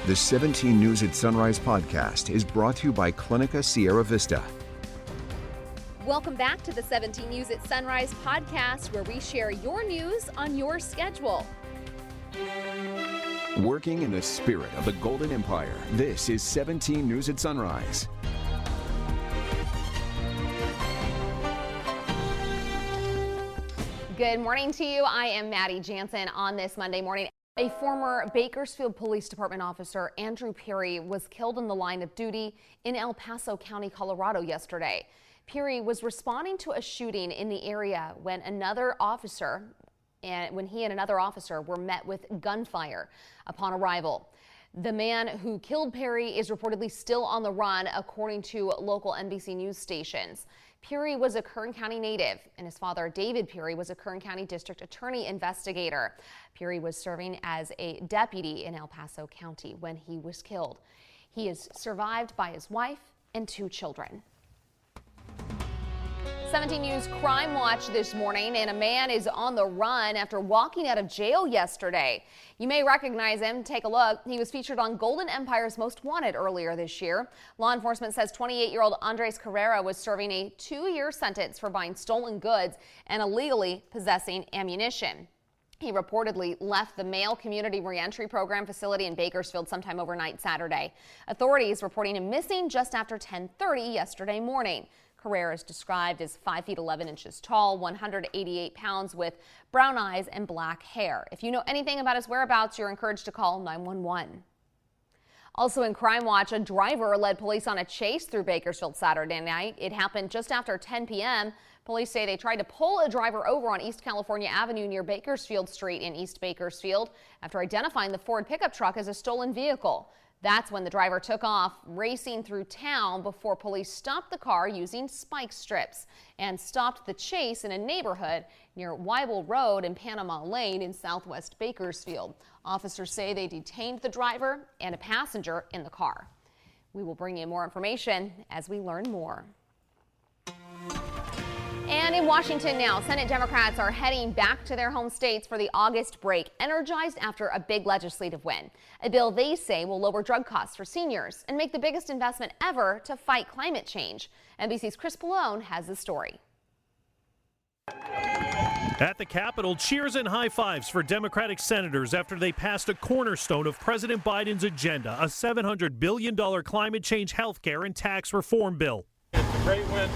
The 17 News at Sunrise podcast is brought to you by Clinica Sierra Vista. Welcome back to the 17 News at Sunrise podcast, where we share your news on your schedule. Working in the spirit of the Golden Empire, this is 17 News at Sunrise. Good morning to you. I am Maddie Jansen on this Monday morning. A former Bakersfield Police Department officer, Andrew Peery, was killed in the line of duty in El Paso County, Colorado yesterday. Peery was responding to a shooting in the area when he and another officer were met with gunfire upon arrival. The man who killed Peery is reportedly still on the run, according to local NBC News stations. Peery was a Kern County native, and his father, David Peery, was a Kern County District Attorney investigator. Peery was serving as a deputy in El Paso County when he was killed. He is survived by his wife and 2 children. 17 News Crime Watch this morning, and a man is on the run after walking out of jail yesterday. You may recognize him. Take a look. He was featured on Golden Empire's Most Wanted earlier this year. Law enforcement says 28-year-old Andres Carrera was serving a 2-year sentence for buying stolen goods and illegally possessing ammunition. He reportedly left the Male Community Reentry Program facility in Bakersfield sometime overnight Saturday. Authorities reporting him missing just after 10:30 yesterday morning. Carrera is described as 5 feet 11 inches tall, 188 pounds, with brown eyes and black hair. If you know anything about his whereabouts, you're encouraged to call 911. Also in Crime Watch, a driver led police on a chase through Bakersfield Saturday night. It happened just after 10 p.m. Police say they tried to pull a driver over on East California Avenue near Bakersfield Street in East Bakersfield after identifying the Ford pickup truck as a stolen vehicle. That's when the driver took off, racing through town before police stopped the car using spike strips and stopped the chase in a neighborhood near Weibel Road and Panama Lane in southwest Bakersfield. Officers say they detained the driver and a passenger in the car. We will bring you more information as we learn more. And in Washington now, Senate Democrats are heading back to their home states for the August break, energized after a big legislative win. A bill they say will lower drug costs for seniors and make the biggest investment ever to fight climate change. NBC's Chris Pallone has the story. At the Capitol, cheers and high fives for Democratic senators after they passed a cornerstone of President Biden's agenda, a $700 billion climate change, health care, and tax reform bill. It's a great win.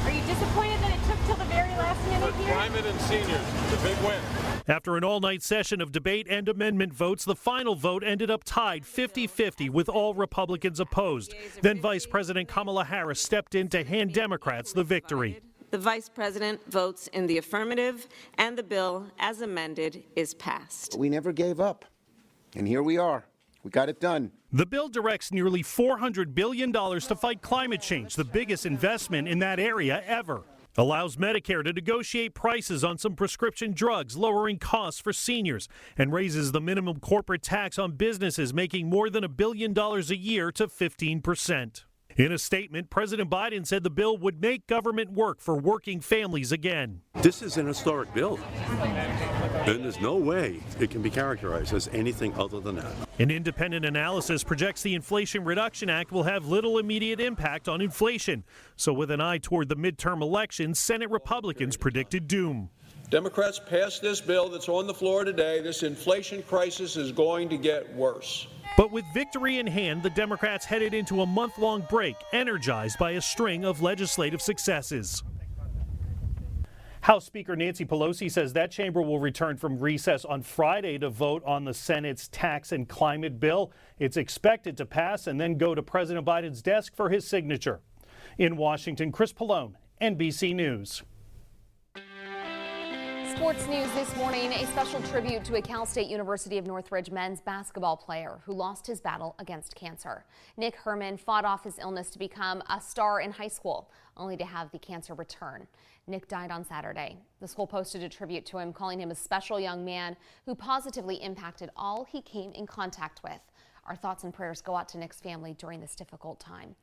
Are you disappointed that it took till the very last minute For here? climate and seniors, it's a big win. After an all-night session of debate and amendment votes, the final vote ended up tied 50-50 with all Republicans opposed. Then Vice President Kamala Harris stepped in to hand Democrats the victory. The Vice President votes in the affirmative, and the bill, as amended, is passed. We never gave up, and here we are. We got it done. The bill directs nearly $400 billion to fight climate change, the biggest investment in that area ever. Allows Medicare to negotiate prices on some prescription drugs, lowering costs for seniors, and raises the minimum corporate tax on businesses making more than $1 billion a year to 15%. In a statement, President Biden said the bill would make government work for working families again. This is an historic bill, and there's no way it can be characterized as anything other than that. An independent analysis projects the Inflation Reduction Act will have little immediate impact on inflation. So with an eye toward the midterm elections, Senate Republicans predicted doom. Democrats passed this bill that's on the floor today. This inflation crisis is going to get worse. But with victory in hand, the Democrats headed into a month-long break, energized by a string of legislative successes. House Speaker Nancy Pelosi says that chamber will return from recess on Friday to vote on the Senate's tax and climate bill. It's expected to pass and then go to President Biden's desk for his signature. In Washington, Chris Pallone, NBC News. Sports news this morning, a special tribute to a Cal State University of Northridge men's basketball player who lost his battle against cancer. Nick Herman fought off his illness to become a star in high school, only to have the cancer return. Nick died on Saturday. The school posted a tribute to him, calling him a special young man who positively impacted all he came in contact with. Our thoughts and prayers go out to Nick's family during this difficult time.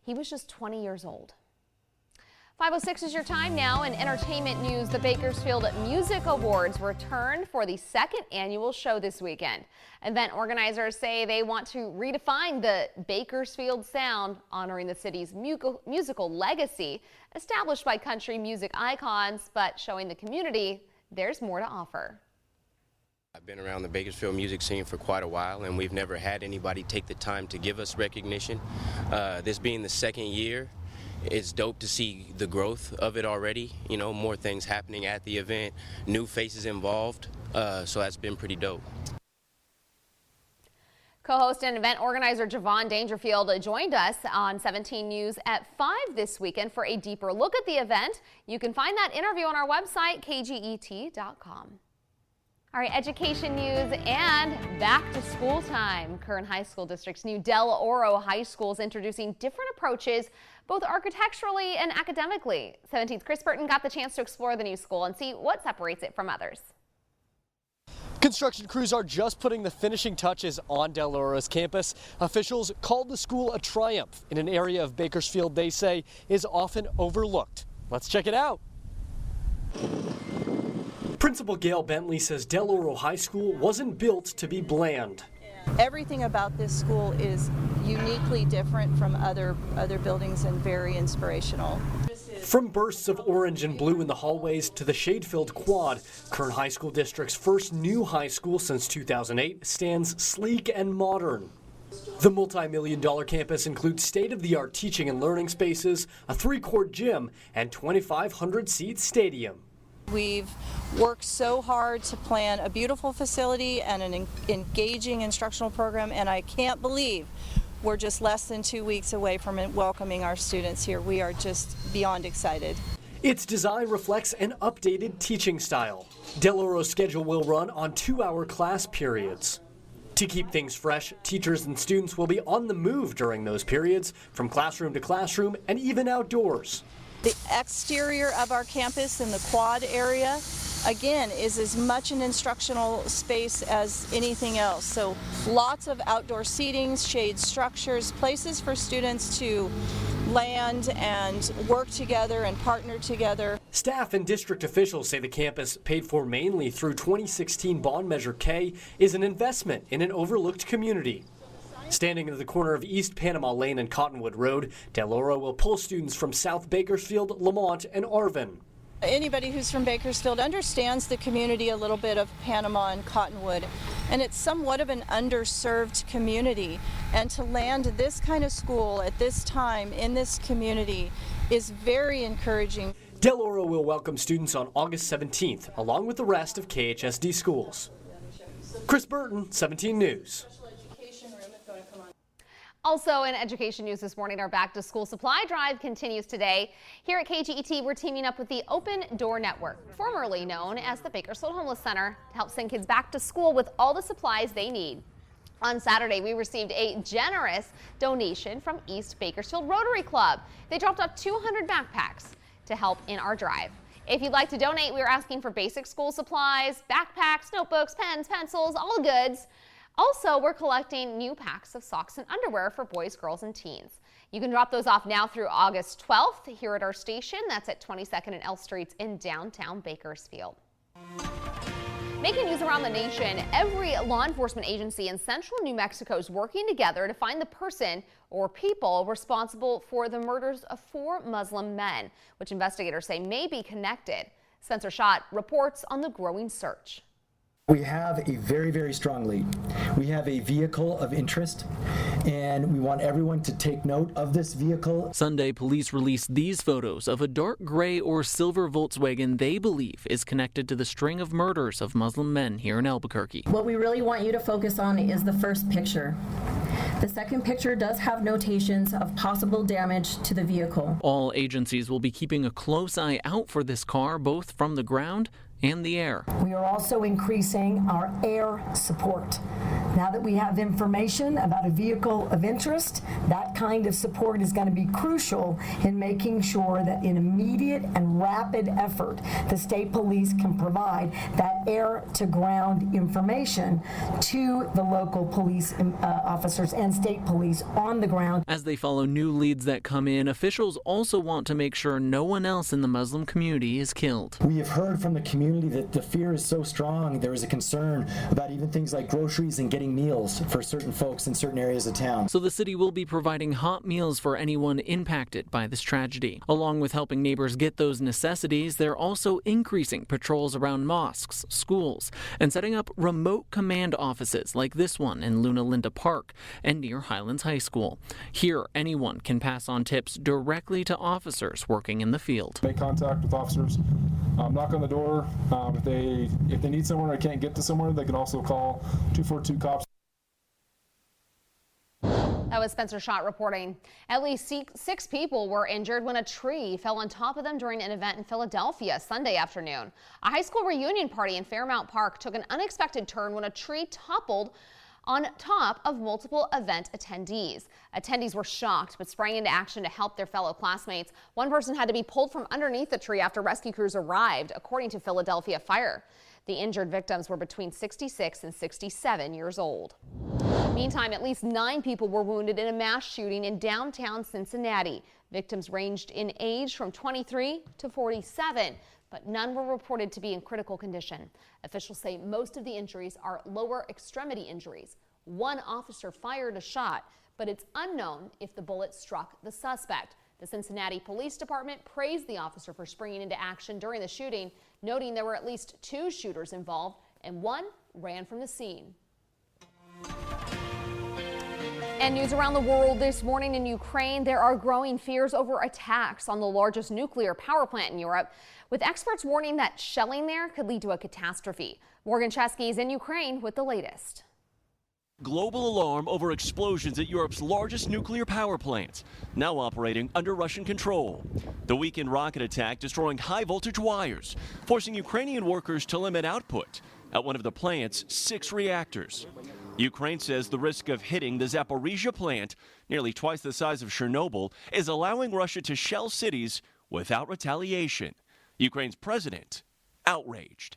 He was just 20 years old. 5:06 is your time now. In entertainment news, the Bakersfield Music Awards return for the second annual show this weekend. Event organizers say they want to redefine the Bakersfield sound, honoring the city's musical legacy established by country music icons, but showing the community there's more to offer. I've been around the Bakersfield music scene for quite a while, and we've never had anybody take the time to give us recognition. This being the second year, it's dope to see the growth of it already. You know, more things happening at the event, new faces involved, so that's been pretty dope. Co-host and event organizer Javon Dangerfield joined us on 17 News at 5 this weekend for a deeper look at the event. You can find that interview on our website, kget.com. All right, education news and back to school time. Kern High School District's new Del Oro High School is introducing different approaches, both architecturally and academically. 17's Chris Burton got the chance to explore the new school and see what separates it from others. Construction crews are just putting the finishing touches on Del Oro's campus. Officials called the school a triumph in an area of Bakersfield they say is often overlooked. Let's check it out. Principal Gail Bentley says Del Oro High School wasn't built to be bland. Everything about this school is uniquely different from other buildings and very inspirational. From bursts of orange and blue in the hallways to the shade-filled quad, Kern High School District's first new high school since 2008 stands sleek and modern. The multi-million-dollar campus includes state-of-the-art teaching and learning spaces, a 3-court gym, and 2,500-seat stadium. We've worked so hard to plan a beautiful facility and an engaging instructional program, and I can't believe we're just less than 2 weeks away from welcoming our students here. We are just beyond excited. Its design reflects an updated teaching style. Del Oro's schedule will run on 2-hour class periods. To keep things fresh, teachers and students will be on the move during those periods, from classroom to classroom and even outdoors. The exterior of our campus in the quad area, again, is as much an instructional space as anything else. So lots of outdoor seating, shade structures, places for students to land and work together and partner together. Staff and district officials say the campus, paid for mainly through 2016 Bond Measure K, is an investment in an overlooked community. Standing at the corner of East Panama Lane and Cottonwood Road, Del Oro will pull students from South Bakersfield, Lamont, and Arvin. Anybody who's from Bakersfield understands the community a little bit of Panama and Cottonwood, and it's somewhat of an underserved community. And to land this kind of school at this time in this community is very encouraging. Del Oro will welcome students on August 17th, along with the rest of KHSD schools. Chris Burton, 17 News. Also in education news this morning, our back to school supply drive continues today. Here at KGET, we're teaming up with the Open Door Network, formerly known as the Bakersfield Homeless Center, to help send kids back to school with all the supplies they need. On Saturday, we received a generous donation from East Bakersfield Rotary Club. They dropped off 200 backpacks to help in our drive. If you'd like to donate, we are asking for basic school supplies, backpacks, notebooks, pens, pencils, all the goods. Also, we're collecting new packs of socks and underwear for boys, girls, and teens. You can drop those off now through August 12th here at our station. That's at 22nd and L Streets in downtown Bakersfield. Making news around the nation, every law enforcement agency in central New Mexico is working together to find the person or people responsible for the murders of 4 Muslim men, which investigators say may be connected. Spencer Schott reports on the growing search. We have a very, very strong lead. We have a vehicle of interest, and we want everyone to take note of this vehicle. Sunday, police released these photos of a dark gray or silver Volkswagen they believe is connected to the string of murders of Muslim men here in Albuquerque. What we really want you to focus on is the first picture. The second picture does have notations of possible damage to the vehicle. All agencies will be keeping a close eye out for this car, both from the ground and the air. We are also increasing our air support. Now that we have information about a vehicle of interest, that kind of support is going to be crucial in making sure that in immediate and rapid effort, the state police can provide that air-to-ground information to the local police officers and state police on the ground. As they follow new leads that come in, officials also want to make sure no one else in the Muslim community is killed. We have heard from the community that the fear is so strong, there is a concern about even things like groceries and getting meals for certain folks in certain areas of town. So the city will be providing hot meals for anyone impacted by this tragedy. Along with helping neighbors get those necessities, they're also increasing patrols around mosques, schools, and setting up remote command offices like this one in Luna Linda Park and near Highlands High School. Here, anyone can pass on tips directly to officers working in the field. Make contact with officers, knock on the door. If they need someone or can't get to somewhere, they can also call 242 cops. That was Spencer Schott reporting. At least 6 people were injured when a tree fell on top of them during an event in Philadelphia Sunday afternoon. A high school reunion party in Fairmount Park took an unexpected turn when a tree toppled on top of multiple event attendees. Attendees were shocked but sprang into action to help their fellow classmates. One person had to be pulled from underneath the tree after rescue crews arrived, according to Philadelphia Fire. The injured victims were between 66 and 67 years old. Meantime, at least 9 people were wounded in a mass shooting in downtown Cincinnati. Victims ranged in age from 23 to 47, but none were reported to be in critical condition. Officials say most of the injuries are lower extremity injuries. One officer fired a shot, but it's unknown if the bullet struck the suspect. The Cincinnati Police Department praised the officer for springing into action during the shooting, noting there were at least 2 shooters involved and one ran from the scene. And news around the world this morning in Ukraine, there are growing fears over attacks on the largest nuclear power plant in Europe, with experts warning that shelling there could lead to a catastrophe. Morgan Chesky is in Ukraine with the latest. Global alarm over explosions at Europe's largest nuclear power plant, now operating under Russian control. The weekend rocket attack destroying high-voltage wires, forcing Ukrainian workers to limit output at one of the plant's 6 reactors. Ukraine says the risk of hitting the Zaporizhzhia plant, nearly twice the size of Chernobyl, is allowing Russia to shell cities without retaliation. Ukraine's president outraged.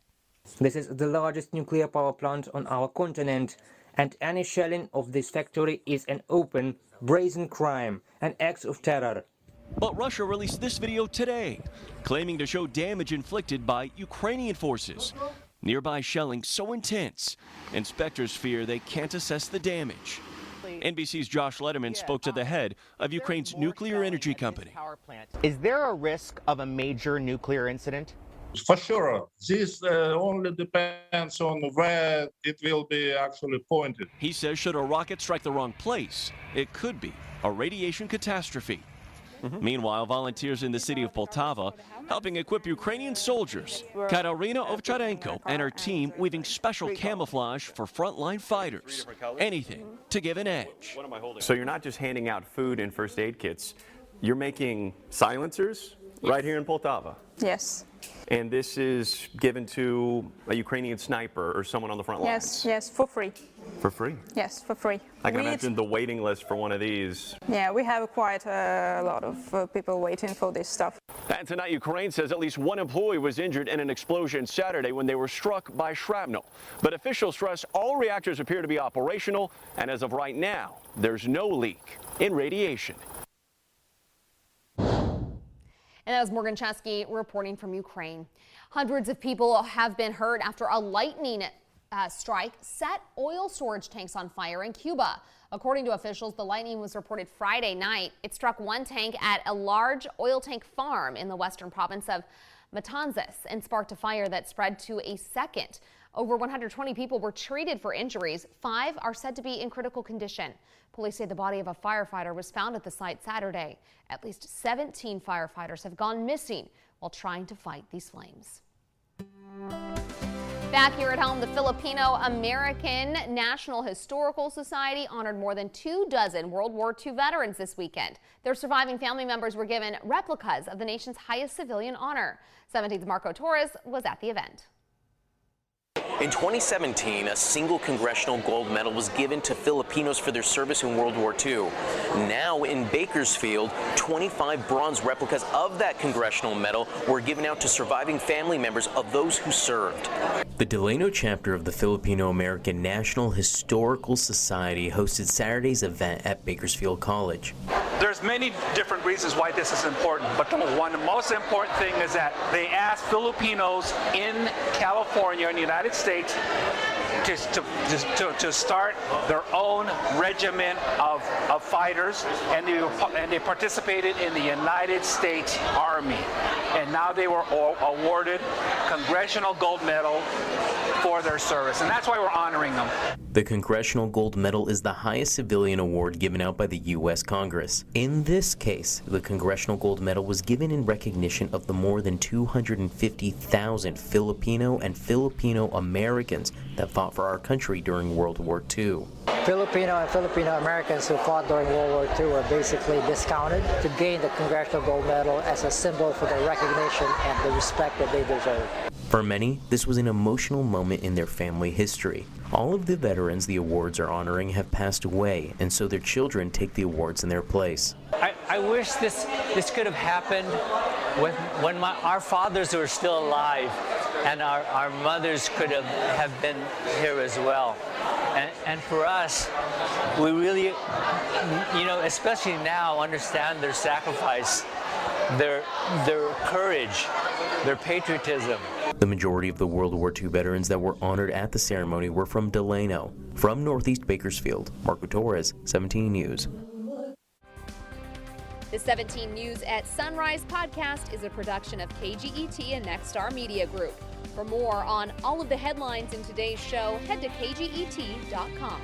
This is the largest nuclear power plant on our continent, and any shelling of this factory is an open, brazen crime, an act of terror. But Russia released this video today, claiming to show damage inflicted by Ukrainian forces. Nearby shelling so intense, inspectors fear they can't assess the damage. NBC's Josh Letterman spoke to the head of Ukraine's nuclear energy company. Is there a risk of a major nuclear incident? For sure. This only depends on where it will be actually pointed. He says should a rocket strike the wrong place, it could be a radiation catastrophe. Meanwhile, volunteers in the city of Poltava helping equip Ukrainian soldiers. Katarina Ovcharenko and her team weaving special camouflage for frontline fighters. Anything to give an edge. So you're not just handing out food and first aid kits, you're making silencers right here in Poltava. Yes. And this is given to a Ukrainian sniper or someone on the front lines? Yes, for free. For free? Yes, for free. I can imagine the waiting list for one of these. Yeah, we have quite a lot of people waiting for this stuff. And tonight, Ukraine says at least 1 employee was injured in an explosion Saturday when they were struck by shrapnel. But officials stress all reactors appear to be operational, and as of right now, there's no leak in radiation. And that was Morgan Chesky reporting from Ukraine. Hundreds of people have been hurt after a lightning strike set oil storage tanks on fire in Cuba. According to officials, the lightning was reported Friday night. It struck one tank at a large oil tank farm in the western province of Matanzas and sparked a fire that spread to a second. Over 120 people were treated for injuries. 5 are said to be in critical condition. Police say the body of a firefighter was found at the site Saturday. At least 17 firefighters have gone missing while trying to fight these flames. Back here at home, the Filipino American National Historical Society honored more than 24 World War II veterans this weekend. Their surviving family members were given replicas of the nation's highest civilian honor. 17's Marco Torres was at the event. In 2017, a single congressional gold medal was given to Filipinos for their service in World War II. Now in Bakersfield, 25 bronze replicas of that congressional medal were given out to surviving family members of those who served. The Delano chapter of the Filipino American National Historical Society hosted Saturday's event at Bakersfield College. There's many different reasons why this is important, but the most important thing is that they asked Filipinos in California and the United States to start their own regiment of fighters, and they participated in the United States Army. And now they were awarded Congressional Gold Medal for their service, and that's why we're honoring them. The Congressional Gold Medal is the highest civilian award given out by the U.S. Congress. In this case, the Congressional Gold Medal was given in recognition of the more than 250,000 Filipino and Filipino Americans that fought for our country during World War II. Filipino and Filipino Americans who fought during World War II were basically discounted to gain the Congressional Gold Medal as a symbol for the recognition and the respect that they deserve. For many, this was an emotional moment in their family history. All of the veterans the awards are honoring have passed away, and so their children take the awards in their place. I wish this could have happened when our fathers were still alive, and our mothers could have been here as well. And for us, we really, especially now, understand their sacrifice, their courage, their patriotism. The majority of the World War II veterans that were honored at the ceremony were from Delano. From Northeast Bakersfield, Marco Torres, 17 News. The 17 News at Sunrise podcast is a production of KGET and Nexstar Media Group. For more on all of the headlines in today's show, head to kget.com.